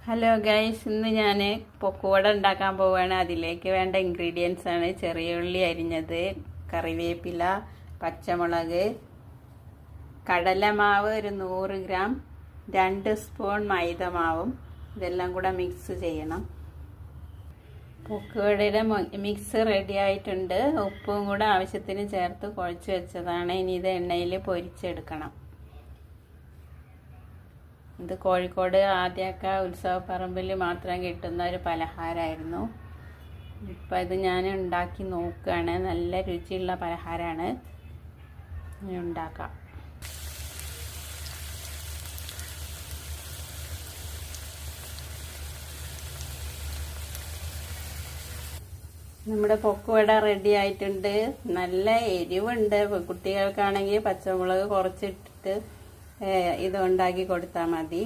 Hello guys, ഇന്ന് ഞാൻ പൊക്കോട ഉണ്ടാക്കാൻ പോവുകയാണ്. അതിലേക്ക് വേണ്ട ഇൻഗ്രീഡിയൻസ് ആണ് ചെറിയ ഉള്ളി അരിഞ്ഞത്, കറിവേപ്പില, പച്ചമുളക്, കടലമാവ് ഒരു 100 ഗ്രാം, 2 സ്പൂൺ മൈദ മാവും. ഇതെല്ലാം കൂടെ മിക്സ് ചെയ്യണം. പൊക്കോടയുടെ മിക്സ് റെഡി ആയിട്ടുണ്ട്. ഉപ്പും കൂടെ ആവശ്യത്തിന് ചേർത്ത് കുഴച്ച് വെച്ചതാണ്. ഇനി ഇത് എണ്ണയിൽ പൊരിച്ചെടുക്കണം. ഇത് കോഴിക്കോട് ആദ്യമൊക്കെ ഉത്സവപ്പറമ്പിൽ മാത്രം കിട്ടുന്ന ഒരു പലഹാരമായിരുന്നു. ഇപ്പം ഇത് ഞാൻ ഉണ്ടാക്കി നോക്കുകയാണ്. നല്ല രുചിയുള്ള പലഹാരമാണ്. ഉണ്ടാക്കാം. നമ്മുടെ പൊക്കുവട റെഡി ആയിട്ടുണ്ട്. നല്ല എരിവുണ്ട്. കുട്ടികൾക്കാണെങ്കിൽ പച്ചമുളക് കുറച്ചിട്ടിട്ട് ഇത് ഉണ്ടാക്കി കൊടുത്താൽ മതി.